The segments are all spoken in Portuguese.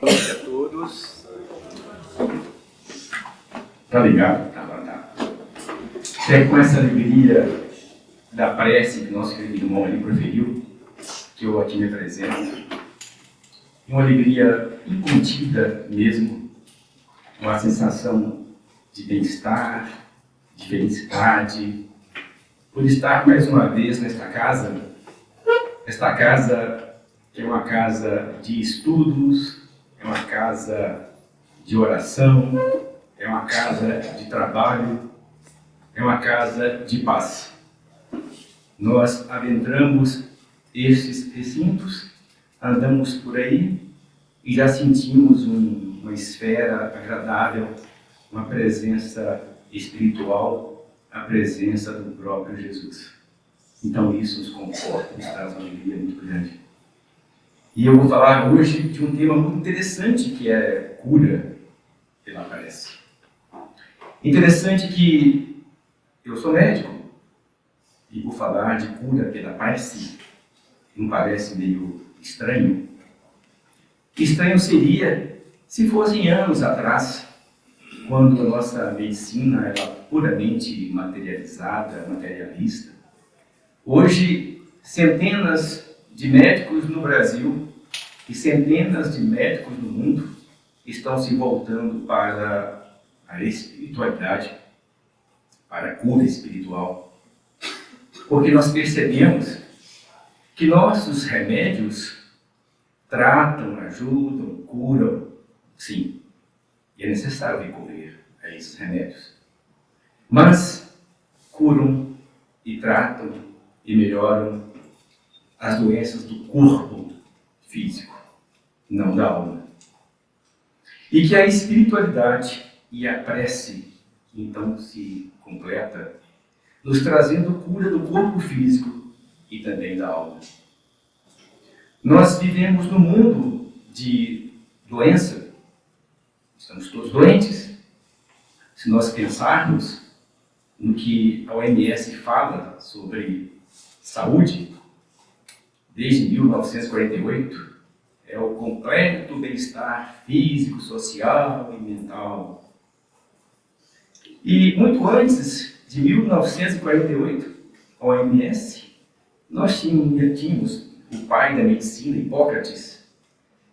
Bom dia a todos. Tá ligado? Tá. É com essa alegria da prece que nosso querido irmão ali proferiu, que eu aqui me apresento. Uma alegria incontida mesmo, uma sensação de bem-estar, de felicidade, por estar mais uma vez nesta casa que é uma casa de estudos, é uma casa de oração, é uma casa de trabalho, é uma casa de paz. Nós adentramos estes recintos, andamos por aí e já sentimos uma esfera agradável, uma presença espiritual, a presença do próprio Jesus. Então isso nos conforta, nos traz uma alegria muito grande. E eu vou falar hoje de um tema muito interessante, que é cura pela prece. Interessante que eu sou médico e vou falar de cura pela prece. Não parece meio estranho? Estranho seria se fossem anos atrás, quando a nossa medicina era puramente materializada, materialista. Hoje, centenas de médicos no Brasil e centenas de médicos no mundo estão se voltando para a espiritualidade, para a cura espiritual. Porque nós percebemos que nossos remédios tratam, ajudam, curam, sim, e é necessário recorrer a esses remédios. Mas curam e tratam e melhoram as doenças do corpo físico, não da alma. E que a espiritualidade e a prece, então, se completa, nos trazendo cura do corpo físico e também da alma. Nós vivemos num mundo de doença, estamos todos doentes. Se nós pensarmos no que a OMS fala sobre saúde, desde 1948, é o completo bem-estar físico, social e mental. E muito antes de 1948, a OMS, nós tínhamos o pai da medicina, Hipócrates,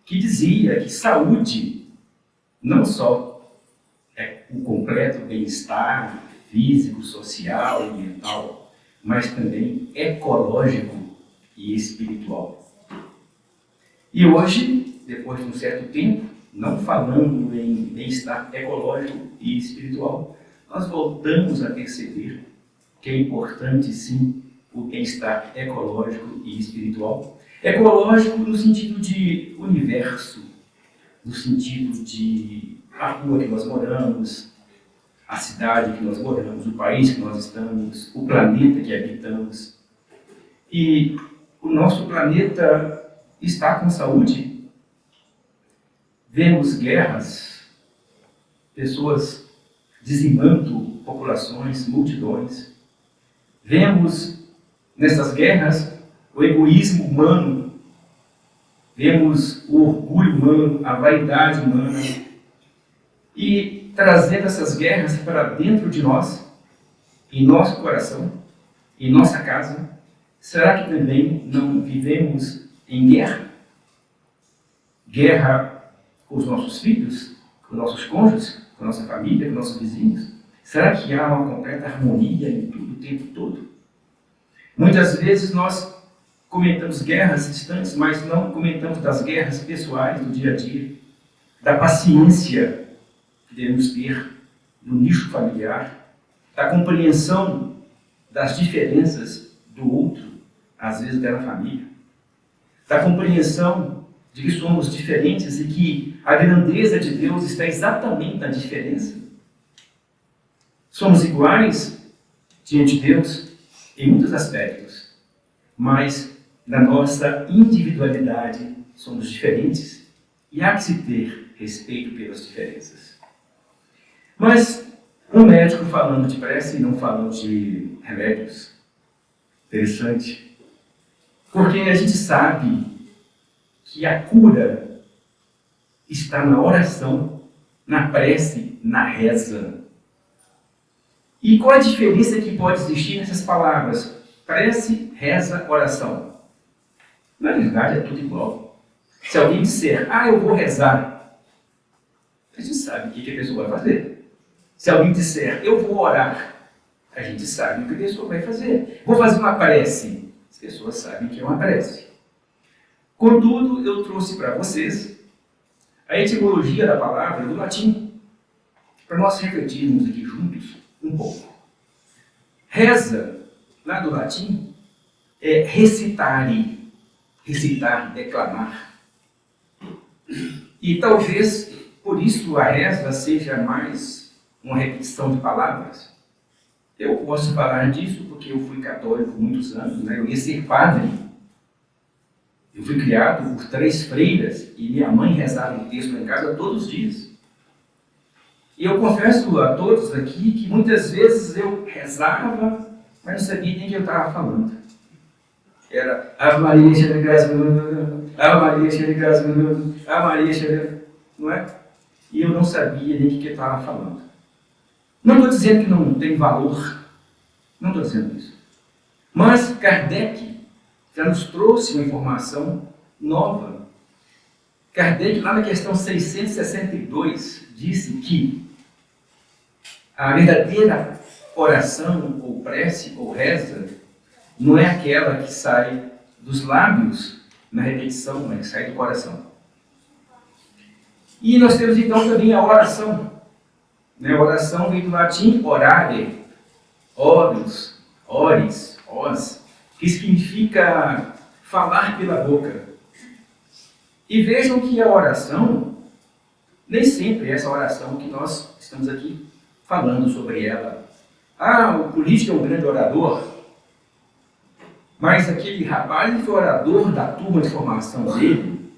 que dizia que saúde não só é o completo bem-estar físico, social e mental, mas também ecológico e espiritual. E hoje, depois de um certo tempo, não falando em bem-estar ecológico e espiritual, nós voltamos a perceber que é importante sim o bem-estar ecológico e espiritual. Ecológico no sentido de universo, no sentido de a rua que nós moramos, a cidade que nós moramos, o país que nós estamos, o planeta que habitamos. E o nosso planeta está com saúde. Vemos guerras, pessoas dizimando populações, multidões. Vemos nessas guerras o egoísmo humano, vemos o orgulho humano, a vaidade humana, e trazendo essas guerras para dentro de nós, em nosso coração, em nossa casa. Será que também não vivemos em guerra? Guerra com os nossos filhos, com nossos cônjuges, com com a nossa família, com nossos vizinhos? Será que há uma completa harmonia em tudo o tempo todo? Muitas vezes nós comentamos guerras distantes, mas não comentamos das guerras pessoais do dia a dia, da paciência que devemos ter no nicho familiar, da compreensão das diferenças do outro, às vezes até na família, da compreensão de que somos diferentes e que a grandeza de Deus está exatamente na diferença. Somos iguais diante de Deus em muitos aspectos, mas na nossa individualidade somos diferentes e há que se ter respeito pelas diferenças. Mas um médico falando de prece e não falando de remédios, interessante, porque a gente sabe que a cura está na oração, na prece, na reza. E qual a diferença que pode existir nessas palavras? Prece, reza, oração. Na verdade, é tudo igual. Se alguém disser, eu vou rezar, a gente sabe o que a pessoa vai fazer. Se alguém disser, eu vou orar, a gente sabe o que a pessoa vai fazer. Vou fazer uma prece, as pessoas sabem que é uma prece. Contudo, eu trouxe para vocês a etimologia da palavra do latim, para nós refletirmos aqui juntos um pouco. Reza, lá do latim, é recitare, recitar, declamar. E talvez, por isso, a reza seja mais uma repetição de palavras. Eu posso falar disso porque eu fui católico muitos anos, eu ia ser padre. Eu fui criado por 3 freiras e minha mãe rezava o texto em casa todos os dias. E eu confesso a todos aqui que muitas vezes eu rezava, mas não sabia nem o que eu estava falando. Era Ave Maria, cheia de graça, Ave Maria, cheia de graça, Ave Maria, cheia de... não é? E eu não sabia nem o que eu estava falando. Não estou dizendo que não tem valor, não estou dizendo isso. Mas Kardec já nos trouxe uma informação nova. Kardec, lá na questão 662, disse que a verdadeira oração, ou prece, ou reza, não é aquela que sai dos lábios na repetição, mas que sai do coração. E nós temos então também a oração. A oração vem do latim orare, orus, oris, os, que significa falar pela boca. E vejam que a oração, nem sempre é essa oração que nós estamos aqui falando sobre ela. O político é um grande orador, mas aquele rapaz ele foi orador da turma de formação dele.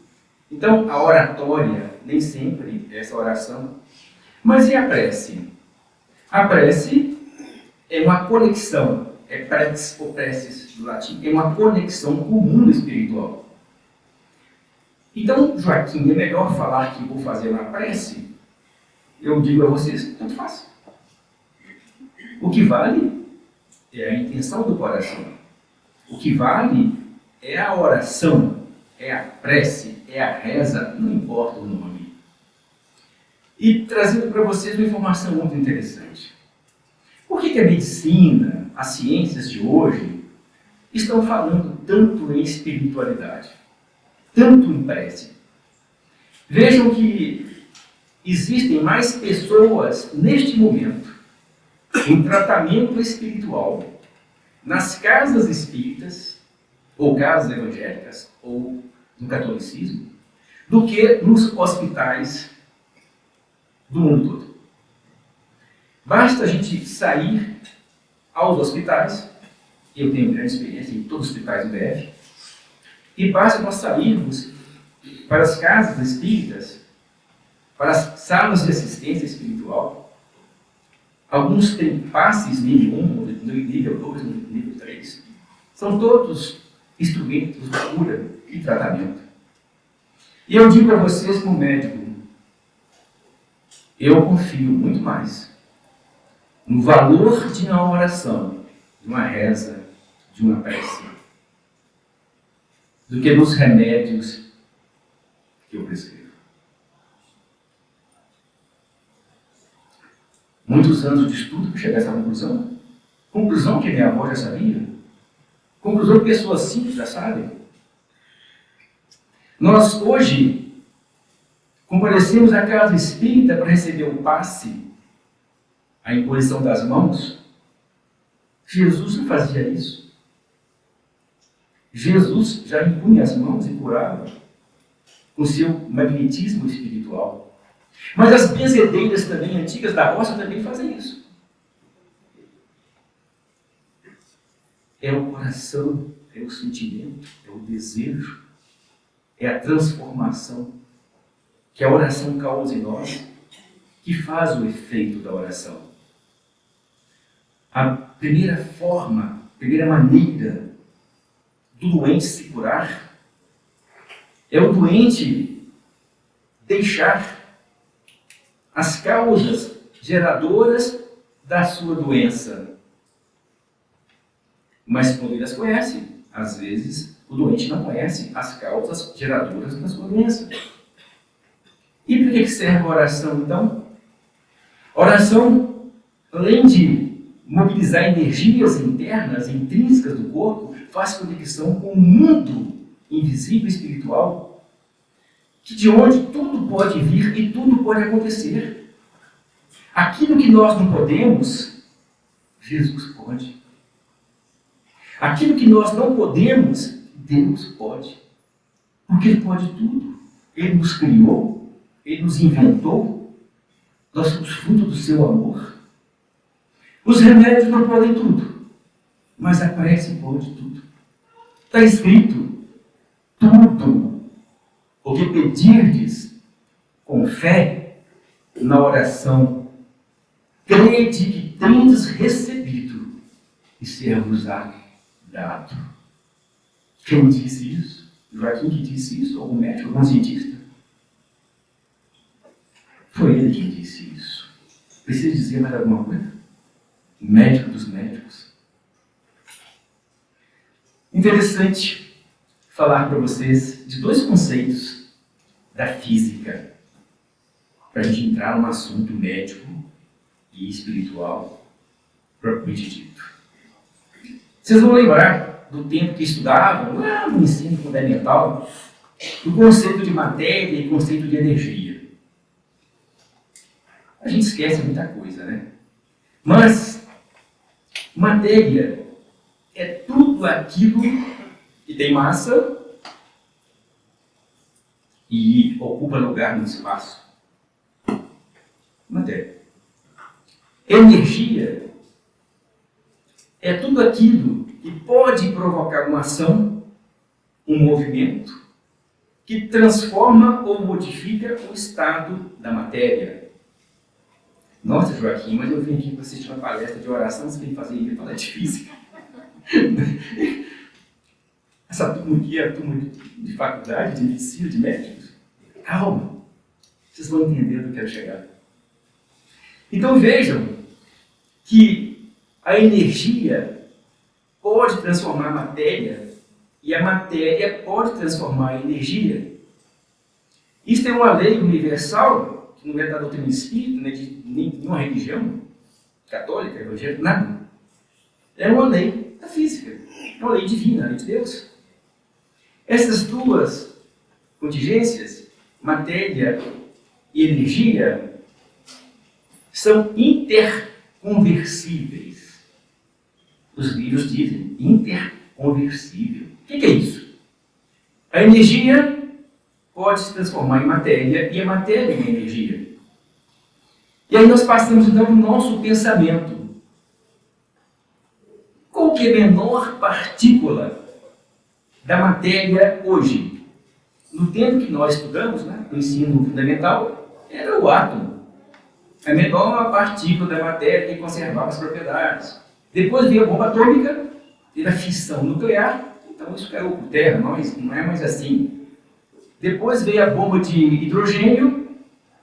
Então, a oratória nem sempre é essa oração. Mas e a prece? A prece é uma conexão. É preces ou preces do latim, é uma conexão com o mundo espiritual. Então, Joaquim, é melhor falar que vou fazer uma prece? Eu digo a vocês, tanto faz. O que vale é a intenção do coração. O que vale é a oração, é a prece, é a reza, não importa o nome. E trazendo para vocês uma informação muito interessante. Por que a medicina, as ciências de hoje, estão falando tanto em espiritualidade, tanto em prece? Vejam que existem mais pessoas neste momento em tratamento espiritual nas casas espíritas, ou casas evangélicas, ou no catolicismo, do que nos hospitais do mundo todo. Basta a gente sair aos hospitais, eu tenho grande experiência em todos os hospitais do DF, e basta nós sairmos para as casas espíritas, para as salas de assistência espiritual. Alguns têm passes nível 1, nível 2, nível 3. São todos instrumentos de cura e tratamento. E eu digo para vocês, como médico, eu confio muito mais no valor de uma oração, de uma reza, de uma prece, do que nos remédios que eu prescrevo. muitos anos de estudo para chegar a essa conclusão. Conclusão que minha avó já sabia. Conclusão que pessoas simples já sabem. Nós hoje comparecemos à casa espírita para receber o passe, a imposição das mãos. Jesus não fazia isso. Jesus já impunha as mãos e curava com seu magnetismo espiritual. Mas as benzedeiras também antigas da roça também fazem isso. É o coração, é o sentimento, é o desejo, é a transformação que a oração causa em nós, que faz o efeito da oração. A primeira forma, a primeira maneira do doente se curar é o doente deixar as causas geradoras da sua doença. Mas quando ele as conhece, às vezes o doente não conhece as causas geradoras da sua doença. E para que serve a oração, então? A oração, além de mobilizar energias internas, intrínsecas do corpo, faz conexão com o mundo invisível e espiritual, que de onde tudo pode vir e tudo pode acontecer. Aquilo que nós não podemos, Jesus pode. Aquilo que nós não podemos, Deus pode. Porque Ele pode tudo. Ele nos criou, Ele nos inventou, nós somos fruto do seu amor. Os remédios não podem tudo, mas a prece pode tudo. Está escrito, tudo o que pedirdes com fé na oração, crede que tendes recebido e ser-vos-á dado. Quem disse isso? Joaquim que disse isso? Algum médico? Algum cientista? Foi ele que disse isso. Precisa dizer mais alguma coisa? Médico dos médicos. Interessante falar para vocês de dois conceitos da física, para a gente entrar num assunto médico e espiritual propriamente dito. Vocês vão lembrar do tempo que estudavam, lá no ensino fundamental, o conceito de matéria e o conceito de energia. A gente esquece muita coisa, né? Mas matéria é tudo aquilo que tem massa e ocupa lugar no espaço. Matéria. Energia é tudo aquilo que pode provocar uma ação, um movimento, que transforma ou modifica o estado da matéria. Nossa, Joaquim, mas eu vim aqui para assistir uma palestra de oração, você vem fazer isso, falar de física. Essa turma aqui é a turma de faculdade, de medicina, de médicos. Calma, vocês vão entender onde eu quero chegar. Então vejam que a energia pode transformar a matéria e a matéria pode transformar a energia. Isso é uma lei universal, que não é da doutrina espírita, né, de nenhuma religião, católica, evangélica, nada. É uma lei da física, é uma lei divina, a lei de Deus. Essas duas contingências, matéria e energia, são interconversíveis. Os livros dizem interconversível. O que é isso? A energia pode se transformar em matéria e a matéria em energia. E aí nós passamos então para o nosso pensamento. Qual que é a menor partícula da matéria hoje? No tempo que nós estudamos, né, no ensino fundamental, era o átomo. A menor partícula da matéria que conservava as propriedades. Depois veio a bomba atômica, teve a fissão nuclear, então isso caiu por terra, não é mais assim. Depois veio a bomba de hidrogênio,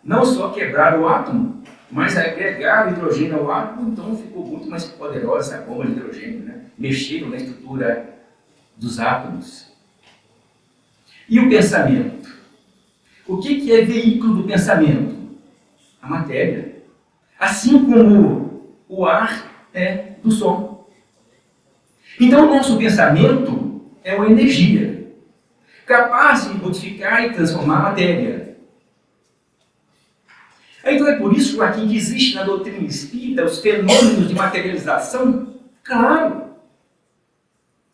não só quebraram o átomo, mas agregaram hidrogênio ao átomo, então ficou muito mais poderosa a bomba de hidrogênio, né? Mexeram na estrutura dos átomos. E o pensamento? O que é veículo do pensamento? A matéria. assim como o ar é do som. Então, o nosso pensamento é uma energia capaz de modificar e transformar a matéria. Então, é por isso, Joaquim, que existe na doutrina espírita os fenômenos de materialização? Claro.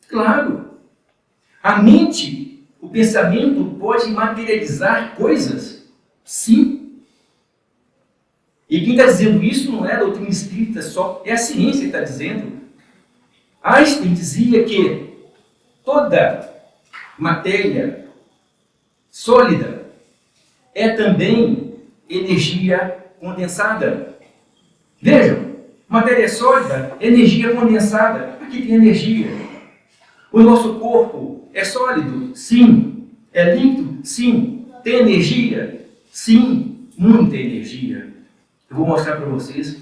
Claro. A mente, o pensamento pode materializar coisas? Sim. E quem está dizendo isso não é a doutrina espírita só, é a ciência que está dizendo. Einstein dizia que toda matéria sólida é também energia condensada. Vejam, matéria sólida, energia condensada. Aqui tem energia. O nosso corpo é sólido? Sim. É líquido? Sim. Tem energia? Sim. Muita energia. Eu vou mostrar para vocês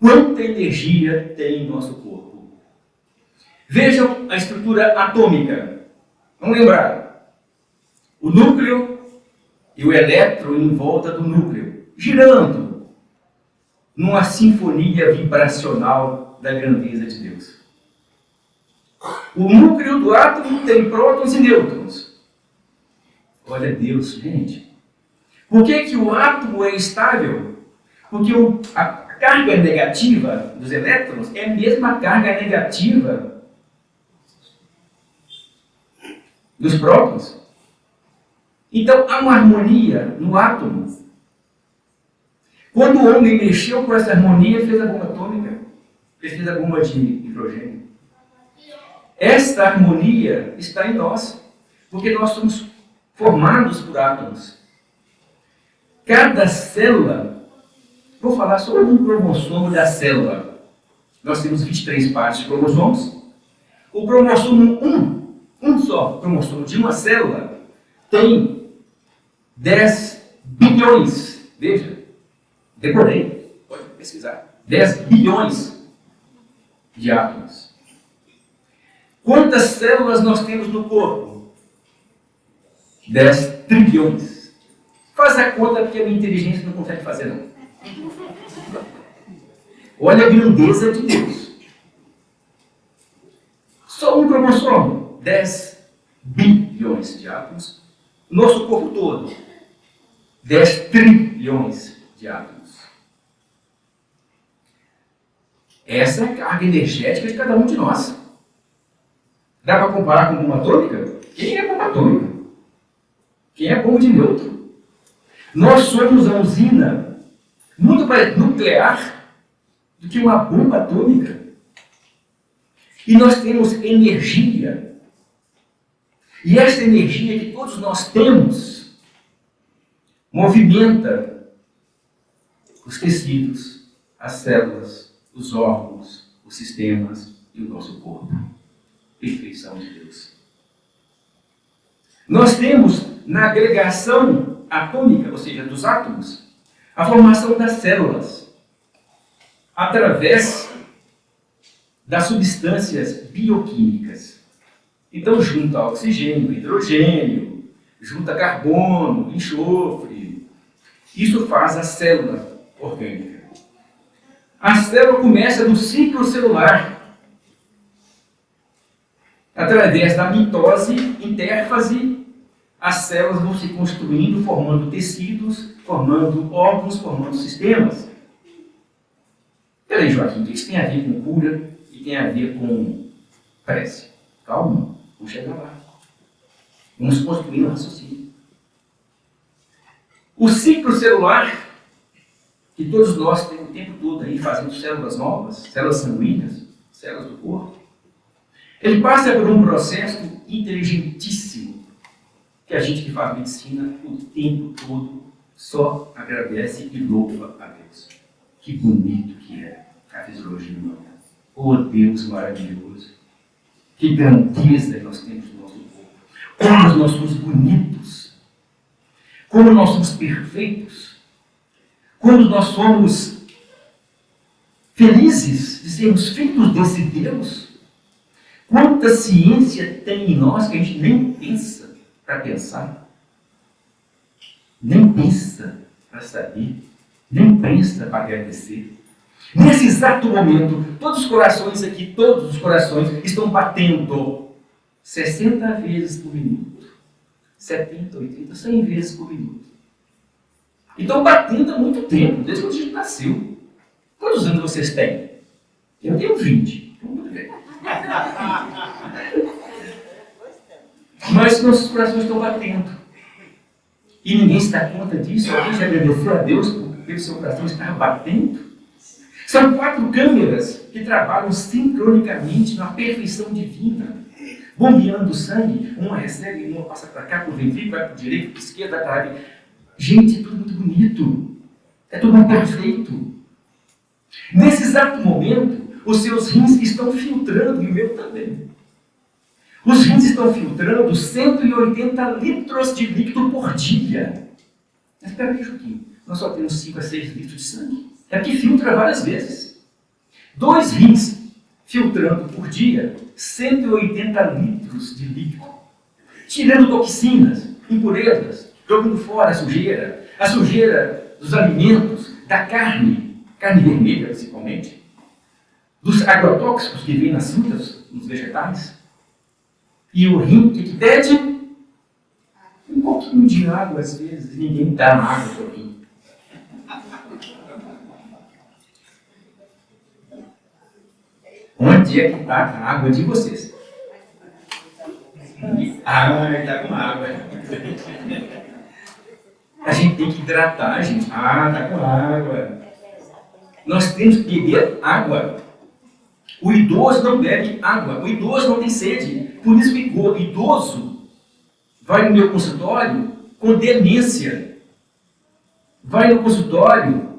quanta energia tem em nosso corpo. Vejam a estrutura atômica. Vamos lembrar. O núcleo e o elétron em volta do núcleo, girando numa sinfonia vibracional da grandeza de Deus. O núcleo do átomo tem prótons e nêutrons. Olha Deus, gente. Por que o átomo é estável? Porque a carga negativa dos elétrons é a mesma carga negativa dos prótons. Então, há uma harmonia no átomo. Quando o homem mexeu com essa harmonia, ele fez a bomba atômica, ele fez a bomba de hidrogênio. Esta harmonia está em nós, porque nós somos formados por átomos. Cada célula, vou falar sobre um cromossomo da célula. Nós temos 23 partes de cromossomos. O cromossomo 1 só cromossomo de uma célula, tem 10 bilhões. Veja, decorei, pode pesquisar. 10 bilhões de átomos. Quantas células nós temos no corpo? 10 trilhões. Faz a conta, porque a minha inteligência não consegue fazer, não. Olha a grandeza de Deus. Só um cromossomo, 10 bilhões de átomos. Nosso corpo todo, 10 trilhões de átomos. Essa é a carga energética de cada um de nós. Dá para comparar com bomba atômica? Quem é bomba atômica? Quem é bomba de nêutron? Nós somos a usina muito mais nuclear do que uma bomba atômica. E nós temos energia. E esta energia que todos nós temos movimenta os tecidos, as células, os órgãos, os sistemas e o nosso corpo. Perfeição de Deus. Nós temos na agregação atômica, ou seja, dos átomos, a formação das células através das substâncias bioquímicas. Então, junta oxigênio, hidrogênio, junta carbono, enxofre. Isso faz a célula orgânica. A célula começa no ciclo celular. Através da mitose, intérfase, as células vão se construindo, formando tecidos, formando órgãos, formando sistemas. Peraí, Joaquim, o que isso tem a ver com cura e tem a ver com prece? Calma, vamos chegar lá. Vamos construir um raciocínio. O ciclo celular, que todos nós temos o tempo todo aí fazendo células novas, células sanguíneas, células do corpo, ele passa por um processo inteligentíssimo, que a gente que faz medicina o tempo todo só agradece e louva a Deus. Que bonito que é a fisiologia humana. Oh Deus maravilhoso. Que grandeza nós temos no nosso corpo. Como nós somos bonitos. Como nós somos perfeitos. Como nós somos felizes de sermos filhos desse Deus. Quanta ciência tem em nós que a gente nem pensa para pensar. Nem pensa para saber. nem pensa para agradecer. Nesse exato momento, todos os corações aqui, todos os corações estão batendo 60 vezes por minuto. 70, 80, 100 vezes por minuto. Estão batendo há muito tempo, desde quando a gente nasceu. Quantos anos vocês têm? Eu tenho 20. Mas nossos corações estão batendo. E ninguém se dá conta disso. Alguém já agradeceu a Deus pelo seu coração estar batendo? São 4 câmeras que trabalham sincronicamente na perfeição divina, bombeando o sangue. Uma recebe, uma passa para cá, para o ventrículo, vai para o direito, para a esquerda, para ali. Gente, é tudo muito bonito. É tudo muito perfeito. Nesse exato momento, os seus rins estão filtrando, e o meu também. Os rins estão filtrando 180 litros de líquido por dia. Mas espera aí, Joaquim, nós só temos 5 a 6 litros de sangue. É porque filtra várias vezes. 2 rins filtrando por dia 180 litros de líquido. Tirando toxinas, impurezas, jogando fora a sujeira dos alimentos, da carne vermelha principalmente, dos agrotóxicos que vêm nas frutas, nos vegetais. E o rim, que pede? Um pouquinho de água às vezes, ninguém dá água para o rim. Onde é que está a água de vocês? Está com água. A gente tem que hidratar, gente. Está com água. Nós temos que beber água. O idoso não bebe água. O idoso não tem sede. Por isso que o idoso vai no meu consultório com demência. Vai no consultório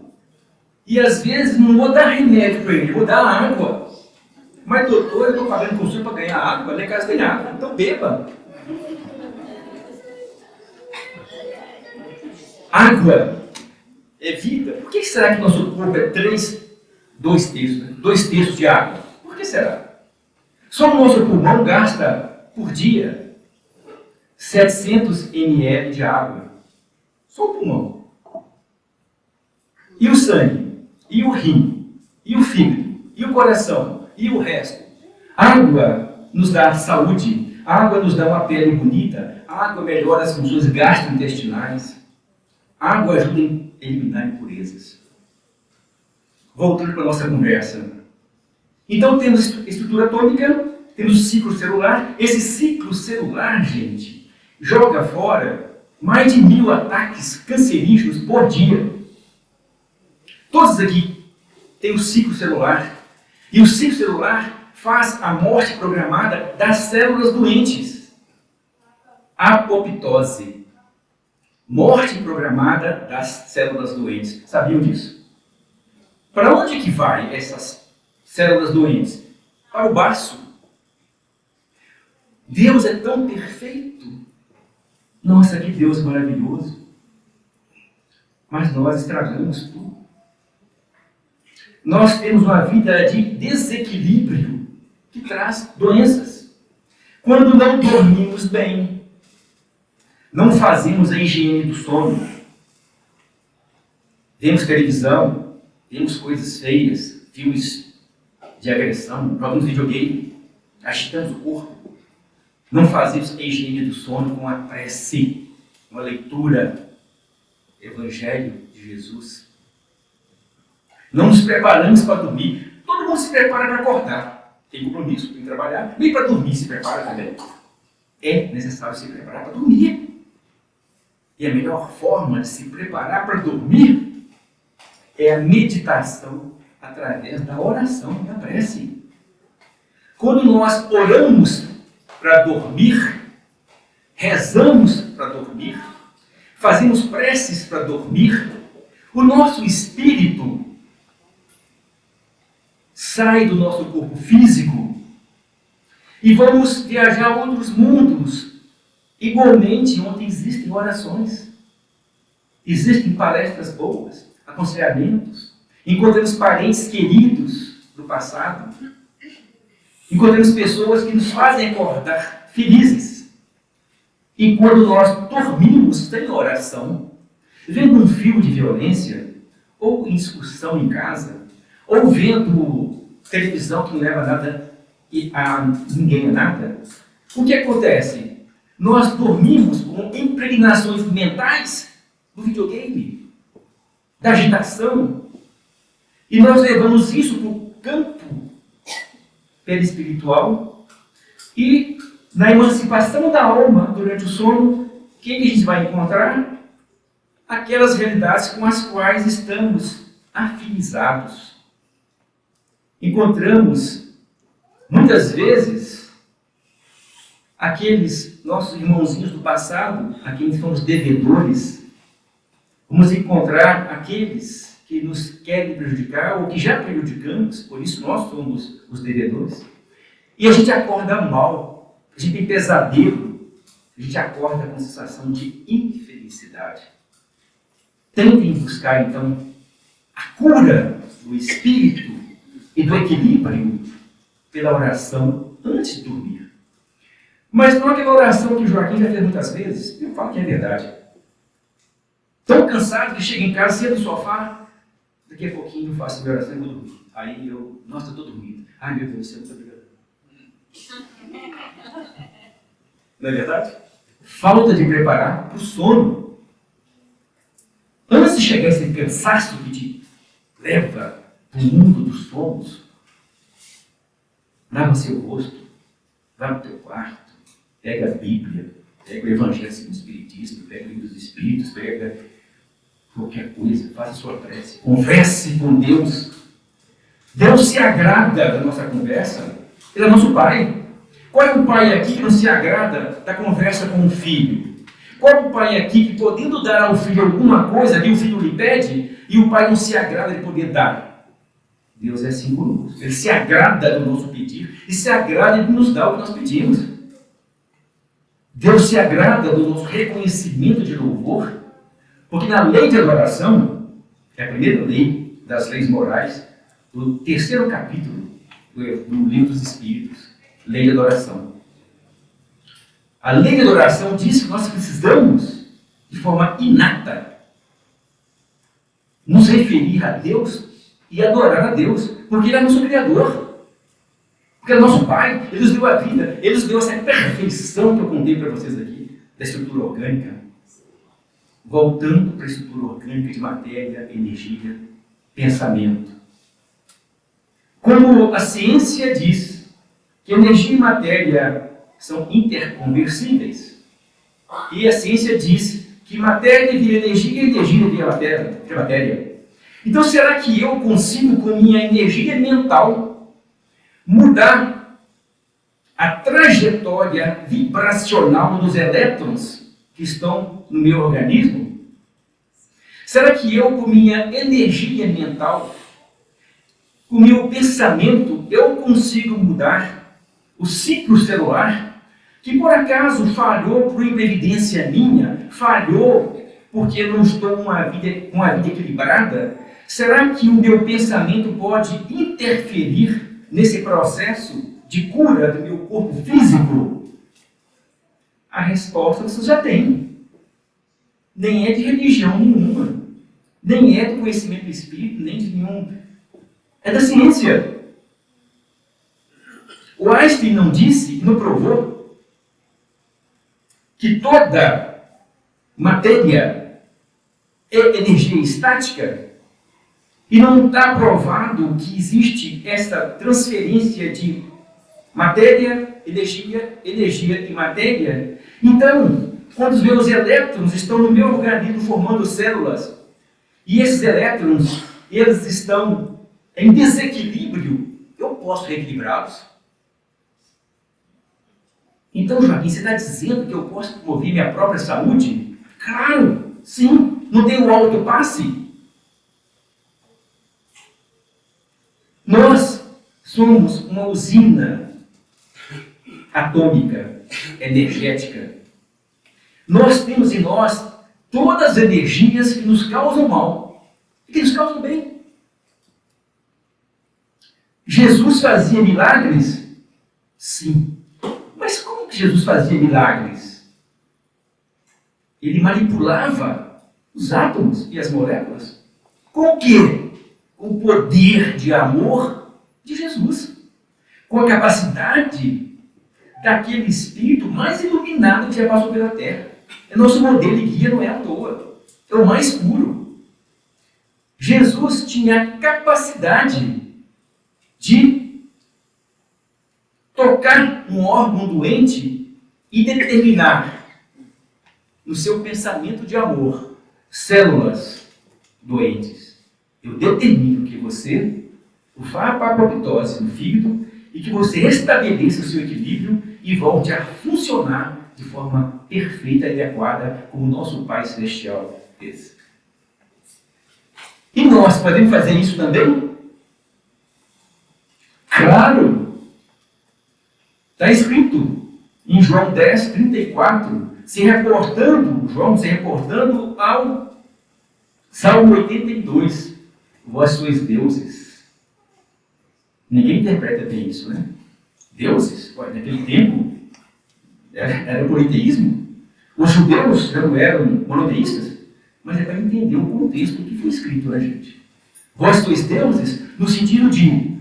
e às vezes não vou dar remédio para ele, vou dar água. Mas doutor, eu estou pagando consulta para ganhar água, lá em casa tem água, então beba. Água é vida. Por que será que nosso corpo é 2 terços, né? 2 terços de água? Por que será? Só o nosso pulmão gasta por dia 700 ml de água. Só o pulmão. E o sangue? E o rim? E o fígado? E o coração? E o resto? Água nos dá saúde, a água nos dá uma pele bonita, a água melhora as funções gastrointestinais, a água ajuda a eliminar impurezas. Voltando para a nossa conversa. Então temos estrutura atômica, temos ciclo celular. Esse ciclo celular, gente, joga fora mais de 1000 ataques cancerígenos por dia. Todos aqui têm o ciclo celular. E o ciclo celular faz a morte programada das células doentes. Apoptose. Morte programada das células doentes. Sabiam disso? Para onde que vai essas células doentes? Para o baço. Deus é tão perfeito. Nossa, que Deus maravilhoso. Mas nós estragamos tudo. Nós temos uma vida de desequilíbrio que traz doenças. Quando não dormimos bem, não fazemos a higiene do sono, vemos televisão, vemos coisas feias, filmes de agressão, jogamos videogame, agitamos o corpo, não fazemos a higiene do sono com a prece, uma leitura do Evangelho de Jesus. Não nos preparamos para dormir. Todo mundo se prepara para acordar. Tem compromisso, tem que trabalhar. Nem para dormir se prepara também. É necessário se preparar para dormir. E a melhor forma de se preparar para dormir é a meditação através da oração e da prece. Quando nós oramos para dormir, rezamos para dormir, fazemos preces para dormir, o nosso espírito sai do nosso corpo físico e vamos viajar a outros mundos, igualmente onde existem orações, existem palestras boas, aconselhamentos, encontramos parentes queridos do passado, encontramos pessoas que nos fazem acordar felizes. E quando nós dormimos sem oração, vendo um filme de violência, ou em excursão em casa, ou vendo televisão que não leva nada a ninguém a nada, o que acontece? Nós dormimos com impregnações mentais do videogame, da agitação, e nós levamos isso para o campo perispiritual, e na emancipação da alma durante o sono, o que a gente vai encontrar? Aquelas realidades com as quais estamos afinizados. Encontramos, muitas vezes, aqueles nossos irmãozinhos do passado, a quem fomos devedores. Vamos encontrar aqueles que nos querem prejudicar ou que já prejudicamos, por isso nós somos os devedores. E a gente acorda mal, a gente tem pesadelo, a gente acorda com sensação de infelicidade. Tentem buscar, então, a cura do espírito e do equilíbrio pela oração antes de dormir. Mas não é aquela oração que o Joaquim já fez muitas vezes, eu falo que é verdade. Tão cansado que chega em casa, senta no sofá, daqui a pouquinho eu faço a minha oração e vou dormir. Aí eu, nossa, eu estou dormindo. Ai meu Deus do céu, muito obrigado. Não é verdade? Falta de preparar para o sono. Antes de chegar esse cansaço que te leva para o mundo dos sonhos, lava seu rosto, vai para o teu quarto, pega a Bíblia, pega o Evangelho segundo o Espiritismo, pega o Livro dos Espíritos, pega qualquer coisa, faça a sua prece, converse com Deus. Deus se agrada da nossa conversa, Ele é nosso Pai. Qual é o pai aqui que não se agrada da conversa com o filho? Qual é o pai aqui que, podendo dar ao filho alguma coisa que o filho lhe pede, e o pai não se agrada de poder dar? Deus é assim conosco. Ele se agrada do nosso pedir e se agrada de nos dar o que nós pedimos. Deus se agrada do nosso reconhecimento de louvor, porque na lei de adoração, que é a primeira lei das leis morais, do 3º capítulo do Livro dos Espíritos, lei de adoração. A lei de adoração diz que nós precisamos, de forma inata, nos referir a Deus e adorar a Deus, porque Ele é nosso Criador, porque Ele é nosso Pai, Ele nos deu a vida, Ele nos deu essa perfeição que eu contei para vocês aqui, da estrutura orgânica, voltando para a estrutura orgânica de matéria, energia, pensamento. Como a ciência diz que energia e matéria são interconversíveis, e a ciência diz que matéria vira energia e energia vira matéria. Então, será que eu consigo, com minha energia mental, mudar a trajetória vibracional dos elétrons que estão no meu organismo? Será que eu, com minha energia mental, com meu pensamento, eu consigo mudar o ciclo celular, que por acaso falhou por imprevidência minha, falhou porque eu não estou com uma vida equilibrada? Será que o meu pensamento pode interferir nesse processo de cura do meu corpo físico? A resposta você já tem. Nem é de religião nenhuma, nem é do conhecimento do espírito, nem de nenhum. É da ciência. O Einstein não disse e não provou que toda matéria é energia estática? E não está provado que existe essa transferência de matéria, energia e matéria? Então, quando os meus elétrons estão no meu organismo formando células, e esses elétrons, eles estão em desequilíbrio, eu posso reequilibrá-los? Então, Joaquim, você está dizendo que eu posso promover minha própria saúde? Claro, sim. Não tem o autopasse? Nós somos uma usina atômica, energética. Nós temos em nós todas as energias que nos causam mal e que nos causam bem. Jesus fazia milagres? Sim. Mas como que Jesus fazia milagres? Ele manipulava os átomos e as moléculas. Com o quê? Com o poder de amor de Jesus. Com a capacidade daquele Espírito mais iluminado que já passou pela terra. É nosso modelo e guia, não é à toa. É o mais puro. Jesus tinha a capacidade de tocar um órgão doente e determinar no seu pensamento de amor células doentes. Eu determino que você vá para a apoptose no fígado e que você restabeleça o seu equilíbrio e volte a funcionar de forma perfeita e adequada como nosso Pai Celestial fez. E nós podemos fazer isso também? Claro! Está escrito em João 10, 34, João se reportando ao Salmo 82, vós sois deuses. Ninguém interpreta bem isso, né? Deuses, naquele tempo, era politeísmo. Os judeus já não eram monoteístas, mas é para entender o contexto do que foi escrito, né, gente? Vós sois deuses, no sentido de,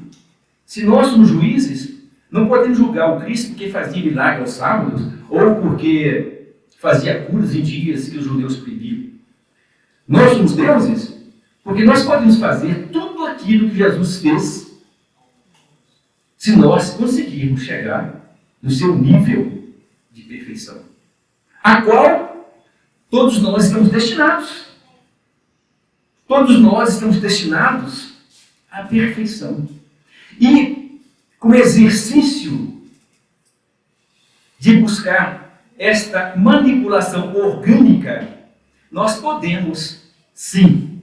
se nós somos juízes, não podemos julgar o Cristo porque fazia milagre aos sábados, ou porque fazia curas em dias que os judeus proibiam. Nós somos deuses porque nós podemos fazer tudo aquilo que Jesus fez, se nós conseguirmos chegar no seu nível de perfeição, a qual todos nós estamos destinados. Todos nós estamos destinados à perfeição. E, como exercício de buscar esta manipulação orgânica, nós podemos, sim,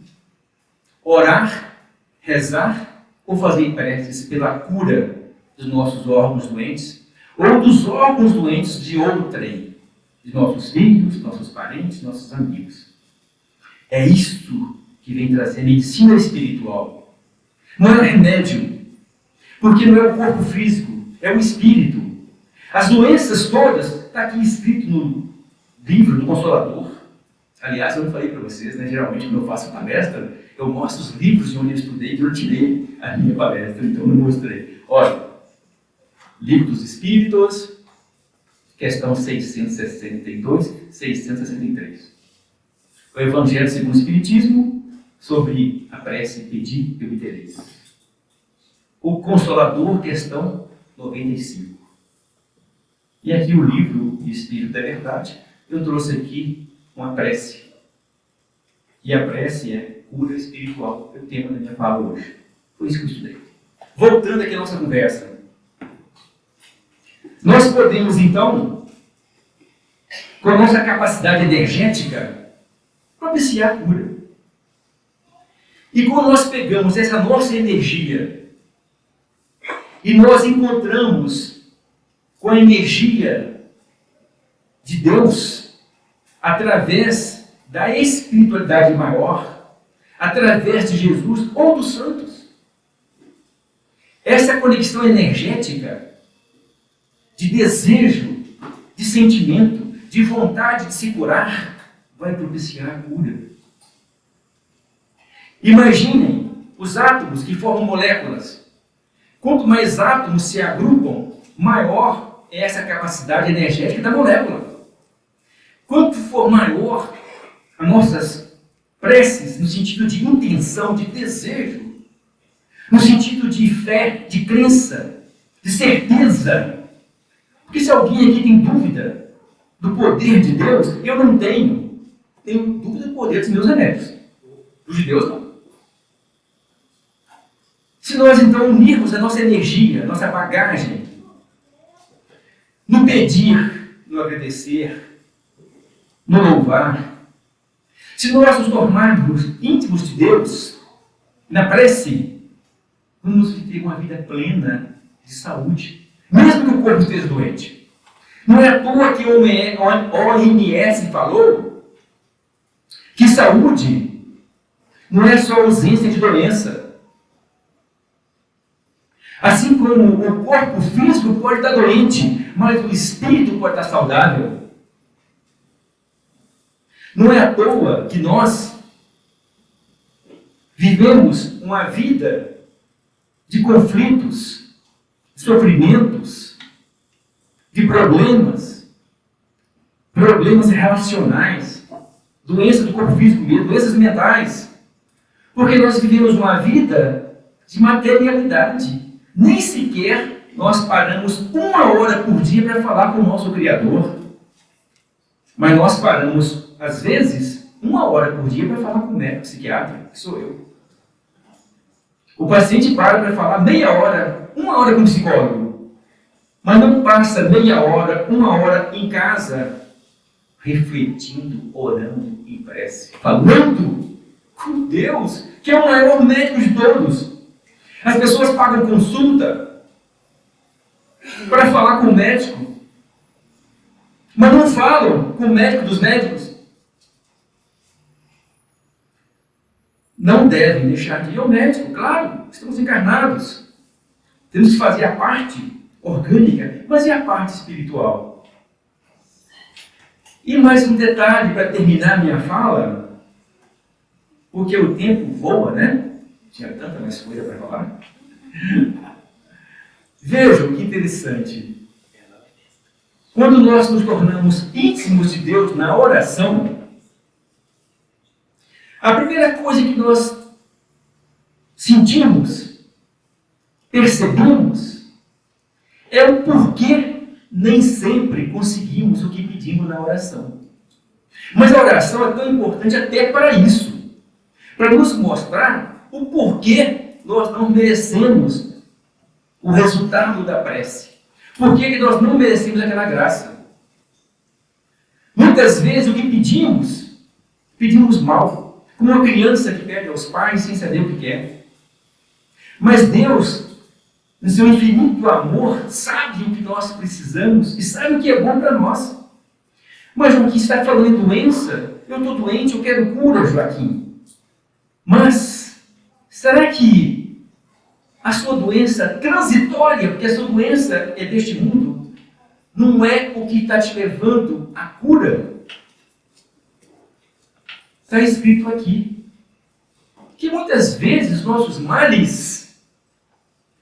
orar, rezar ou fazer preces pela cura dos nossos órgãos doentes ou dos órgãos doentes de outrem, de nossos filhos, nossos parentes, nossos amigos. É isso que vem trazer a medicina espiritual. Não é remédio, porque não é o corpo físico, é o espírito. As doenças todas, está aqui escrito no livro do Consolador. Aliás, eu não falei para vocês, né? Geralmente quando eu faço palestra, eu mostro os livros de onde eu estudei, que eu tirei a minha palestra, então não mostrei. Olha, Livro dos Espíritos, questão 662, 663. O Evangelho segundo o Espiritismo, sobre a prece pedir e obtereis. O Consolador, questão 95. E aqui o livro O Espírito da Verdade, eu trouxe aqui uma prece. E a prece é cura espiritual, é o tema da minha fala hoje. Foi isso que eu estudei. Voltando aqui à nossa conversa. Nós podemos, então, com a nossa capacidade energética, propiciar a cura. E quando nós pegamos essa nossa energia e nós encontramos com a energia de Deus, através da espiritualidade maior, através de Jesus ou dos santos, essa conexão energética de desejo, de sentimento, de vontade de se curar, vai propiciar a cura. Imaginem os átomos que formam moléculas. Quanto mais átomos se agrupam, maior é essa capacidade energética da molécula. Quanto for maior as nossas preces, no sentido de intenção, de desejo, no sentido de fé, de crença, de certeza. Porque se alguém aqui tem dúvida do poder de Deus, eu não tenho. Tenho dúvida do poder dos meus remédios. Dos judeus, não. Se nós, então, unirmos a nossa energia, a nossa bagagem, no pedir, no agradecer, no louvar, se nós nos tornarmos íntimos de Deus, na prece, vamos ter uma vida plena de saúde, mesmo que o corpo esteja doente. Não é à toa que a OMS falou que saúde não é só ausência de doença. Assim como o corpo físico pode estar doente, mas o espírito pode estar saudável. Não é à toa que nós vivemos uma vida de conflitos, de sofrimentos, de problemas relacionais, doenças do corpo físico mesmo, doenças mentais, porque nós vivemos uma vida de materialidade. Nem sequer nós paramos 1 hora por dia para falar com o nosso Criador. Mas nós paramos, às vezes, 1 hora por dia para falar com o médico psiquiatra, que sou eu. O paciente para falar meia hora, 1 hora com o psicólogo. Mas não passa meia hora, 1 hora em casa, refletindo, orando em prece, falando com Deus, que é o maior médico de todos. As pessoas pagam consulta para falar com o médico, mas não falam com o médico dos médicos. Não devem deixar de ir ao médico, claro, estamos encarnados. Temos que fazer a parte orgânica, mas e a parte espiritual? E mais um detalhe para terminar minha fala, porque o tempo voa, né? Tinha tanta mais coisa para falar. Vejam que interessante. Quando nós nos tornamos íntimos de Deus na oração, a primeira coisa que nós sentimos, percebemos, é o porquê nem sempre conseguimos o que pedimos na oração. Mas a oração é tão importante até para isso, para nos mostrar o porquê nós não merecemos o resultado da prece. Por que nós não merecemos aquela graça? Muitas vezes o que pedimos mal, como uma criança que pede aos pais sem saber o que quer. Mas Deus, no seu infinito amor, sabe o que nós precisamos e sabe o que é bom para nós. Mas Joaquim está falando em doença, eu estou doente, eu quero cura, Joaquim. Mas será que a sua doença transitória, porque a sua doença é deste mundo, não é o que está te levando à cura? Está escrito aqui que muitas vezes nossos males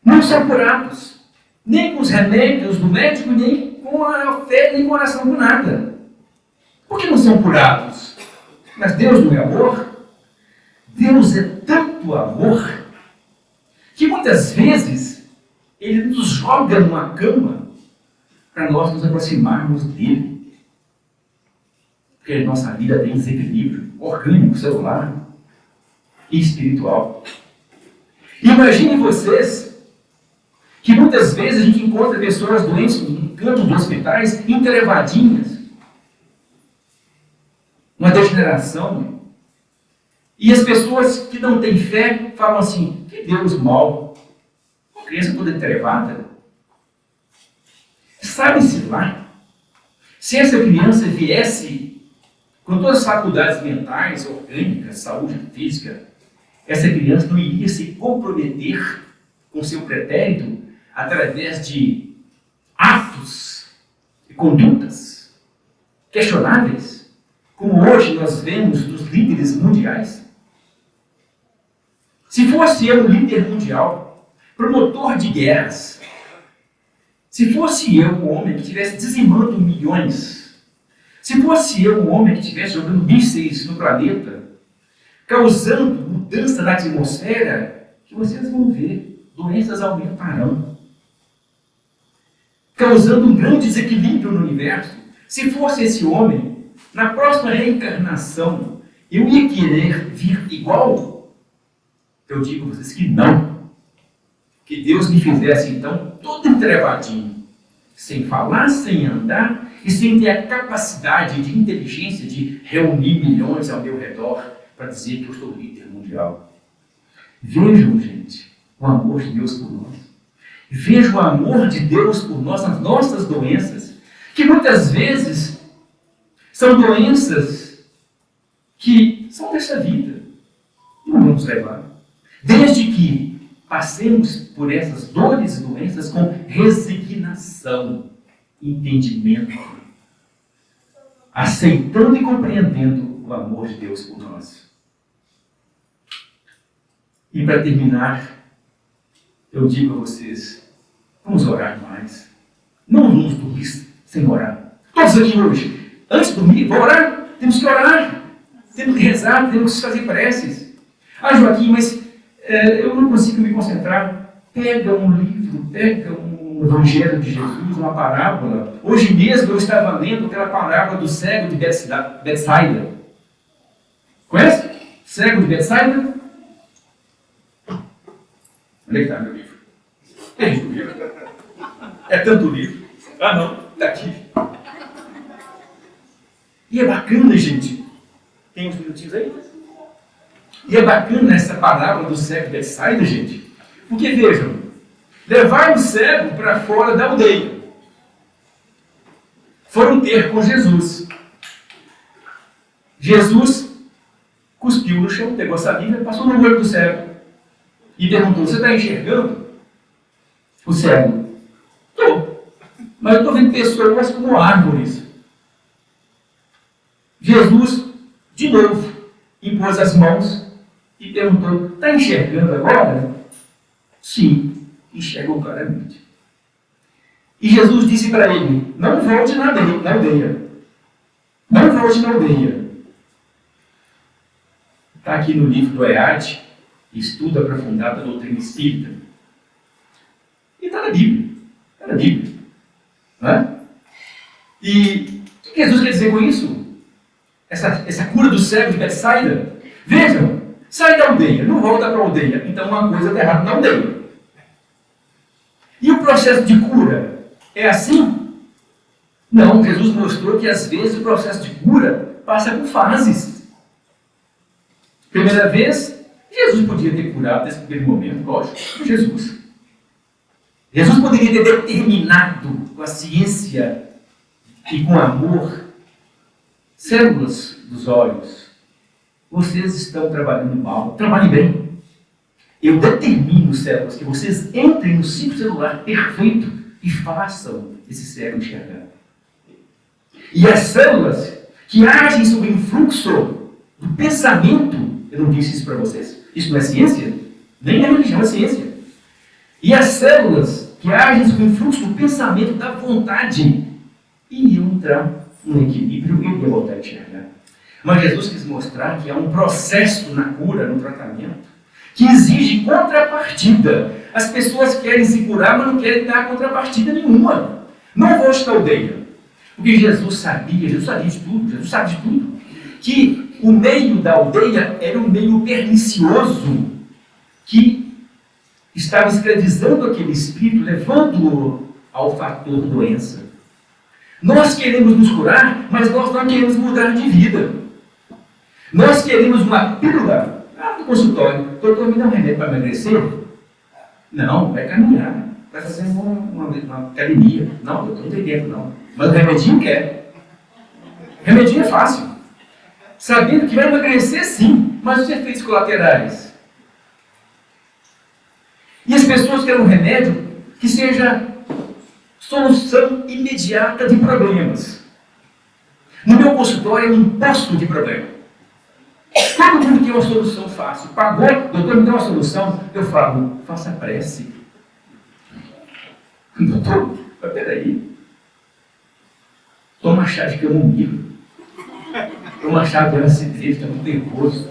não são curados, nem com os remédios do médico, nem com a fé, nem com a oração, com nada. Por que não são curados? Mas Deus não é amor? Deus é tanto amor que muitas vezes Ele nos joga numa cama para nós nos aproximarmos dEle. Porque a nossa vida tem desequilíbrio orgânico, celular e espiritual. Imaginem vocês que muitas vezes a gente encontra pessoas doentes no canto dos hospitais, entrevadinhas, uma degeneração. E as pessoas que não têm fé falam assim, que Deus mal, uma criança toda entrevada. Sabe-se lá, se essa criança viesse com todas as faculdades mentais, orgânicas, saúde física, essa criança não iria se comprometer com seu pretérito através de atos e condutas questionáveis, como hoje nós vemos dos líderes mundiais. Se fosse eu um líder mundial, promotor de guerras, se fosse eu um homem que estivesse dizimando milhões, se fosse eu um homem que estivesse jogando mísseis no planeta, causando mudança na atmosfera, que vocês vão ver, doenças aumentarão, causando um grande desequilíbrio no universo. Se fosse esse homem, na próxima reencarnação, eu ia querer vir igual? Eu digo a vocês que não. Que Deus me fizesse então todo entrevadinho, sem falar, sem andar e sem ter a capacidade de inteligência de reunir milhões ao meu redor para dizer que eu sou líder mundial. Vejam, gente, o amor de Deus por nós. Vejam o amor de Deus por nós nas nossas doenças, que muitas vezes são doenças que são dessa vida. Não vamos levar. Desde que passemos por essas dores e doenças com resignação, entendimento, aceitando e compreendendo o amor de Deus por nós. E para terminar, eu digo a vocês, vamos orar mais. Não vamos dormir sem orar. Todos aqui hoje, antes de dormir, vamos orar? Temos que orar. Temos que rezar, temos que fazer preces. Ah, Joaquim, mas eu não consigo me concentrar. Pega um livro, pega um Evangelho de Jesus, uma parábola. Hoje mesmo eu estava lendo aquela parábola do cego de Betsaida. Conhece? Cego de Betsaida? Onde é que está meu livro? Perdi o livro. É tanto livro. Ah, não, está aqui. E é bacana, gente. Tem uns minutinhos aí? E é bacana essa parábola do cego de Betsaida, gente. Porque vejam, levaram o cego para fora da aldeia. Foram ter com Jesus. Jesus cuspiu no chão, pegou a saliva e passou no olho do cego. E perguntou, você está enxergando? O cego, estou. Mas eu estou vendo pessoas como árvores. Jesus, de novo, impôs as mãos e perguntou, está enxergando agora? Sim, enxergou claramente. E Jesus disse para ele, não volte na aldeia. Não volte na aldeia. Está aqui no livro do EAD, Estudo Aprofundado da Doutrina Espírita. E está na Bíblia. Está na Bíblia. Não é? E o que Jesus quer dizer com isso? Essa cura do cego de Betsaida? Vejam, sai da aldeia, não volta para a aldeia. Então uma coisa está errada na aldeia. E o processo de cura é assim? Não, Jesus mostrou que às vezes o processo de cura passa por fases. Primeira vez, Jesus podia ter curado nesse primeiro momento, lógico, Jesus. Jesus poderia ter determinado com a ciência e com amor, células dos olhos, vocês estão trabalhando mal, trabalhem bem. Eu determino, células, que vocês entrem no ciclo celular perfeito e façam esse cérebro enxergar. E as células que agem sob o influxo do pensamento, eu não disse isso para vocês, isso não é ciência? Nem é religião, é ciência. E as células que agem sob o influxo do pensamento, da vontade, iriam entrar em equilíbrio e iriam voltar a enxergar. Mas Jesus quis mostrar que há um processo na cura, no tratamento, que exige contrapartida. As pessoas querem se curar, mas não querem dar contrapartida nenhuma. Não volte da aldeia. Porque Jesus sabia de tudo, que o meio da aldeia era um meio pernicioso, que estava escravizando aquele espírito, levando-o ao fator doença. Nós queremos nos curar, mas nós não queremos mudar de vida. Nós queremos uma pílula no consultório. Doutor, me dá um remédio para emagrecer? Não, vai caminhar. Vai fazer uma academia. Não, doutor, não tem tempo não. Mas o remedinho quer. O remedinho é fácil. Sabendo que vai emagrecer sim, mas os efeitos colaterais. E as pessoas querem um remédio que seja solução imediata de problemas. No meu consultório é um posto de problema. Todo mundo quer uma solução fácil. Pagou, doutor, me dá uma solução. Eu falo, faça prece. Doutor, mas peraí. Toma chá de camomila. Toma chá de acidez, está muito nervoso.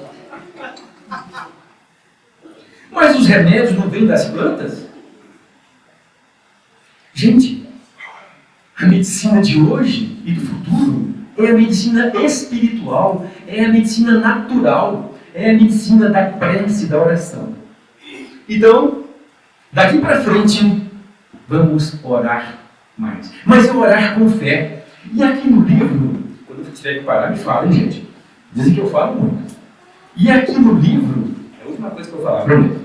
Mas os remédios não vêm das plantas? Gente, a medicina de hoje e do futuro é a medicina espiritual, é a medicina natural, é a medicina da prece, da oração. Então, daqui para frente, vamos orar mais. Mas é orar com fé. E aqui no livro, quando eu tiver que parar, me falem, gente. Dizem que eu falo muito. E aqui no livro, é a última coisa que eu vou falar, prometo.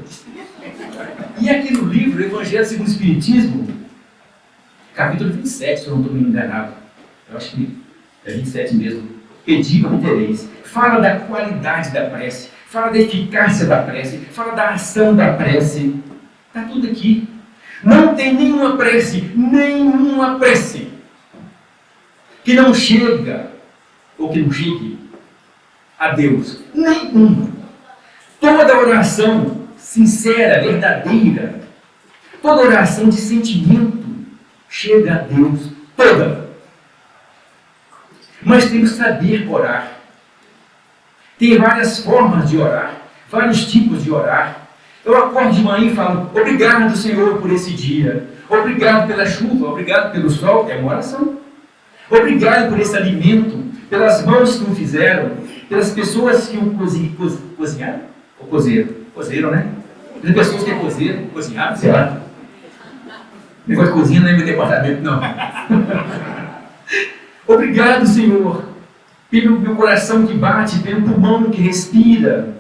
E aqui no livro, Evangelho segundo o Espiritismo, capítulo 27, se eu não estou me enganado. Eu acho que é 27 mesmo. Pedi e obtereis. Fala da qualidade da prece, fala da eficácia da prece, fala da ação da prece. Está tudo aqui. Não tem nenhuma prece que não chega, ou que não chegue a Deus. Nenhuma. Toda oração sincera, verdadeira, toda oração de sentimento chega a Deus toda. Mas temos que saber orar. Tem várias formas de orar, vários tipos de orar. Eu acordo de manhã e falo, obrigado, Senhor, por esse dia. Obrigado pela chuva, obrigado pelo sol. É uma oração. Obrigado por esse alimento, pelas mãos que o fizeram, pelas pessoas que o cozinharam. Ou cozeram, né? Pelas pessoas que cozinharam, sei lá. Negócio de cozinha não é meu departamento, não. Obrigado, Senhor, pelo meu coração que bate, pelo pulmão que respira.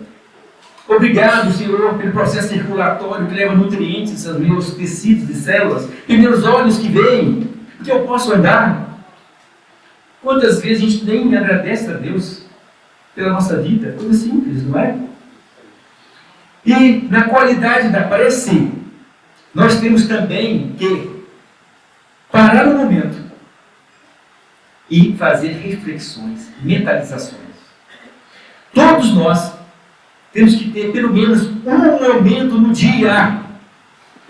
Obrigado, Senhor, pelo processo circulatório que leva nutrientes aos meus tecidos e células, pelos meus olhos que veem, que eu posso andar. Quantas vezes a gente nem agradece a Deus pela nossa vida? Coisa simples, não é? E na qualidade da prece, nós temos também que parar no momento e fazer reflexões, mentalizações. Todos nós temos que ter pelo menos um momento no dia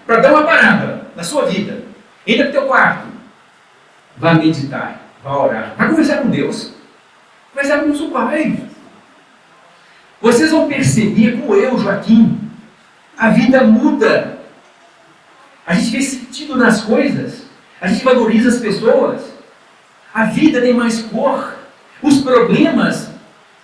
para dar uma parada na sua vida. Entra para o teu quarto, vá meditar, vá orar, vá conversar com Deus, conversar com o seu Pai. Vocês vão perceber, como eu, Joaquim, a vida muda. A gente vê sentido nas coisas, a gente valoriza as pessoas, a vida tem mais cor, os problemas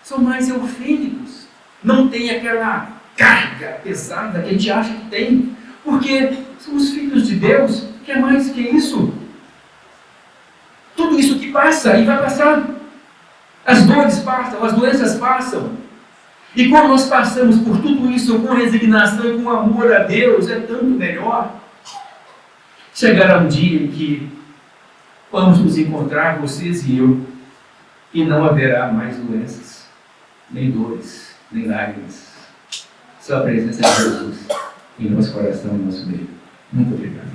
são mais eufêmicos, não tem aquela carga pesada que a gente acha que tem, porque somos filhos de Deus, que é mais que isso. Tudo isso que passa e vai passar, as dores passam, as doenças passam, e quando nós passamos por tudo isso com resignação e com amor a Deus, é tanto melhor. Chegará um dia em que vamos nos encontrar, vocês e eu, e não haverá mais doenças, nem dores, nem lágrimas. Só a presença de Jesus em nosso coração e em nosso meio. Muito obrigado.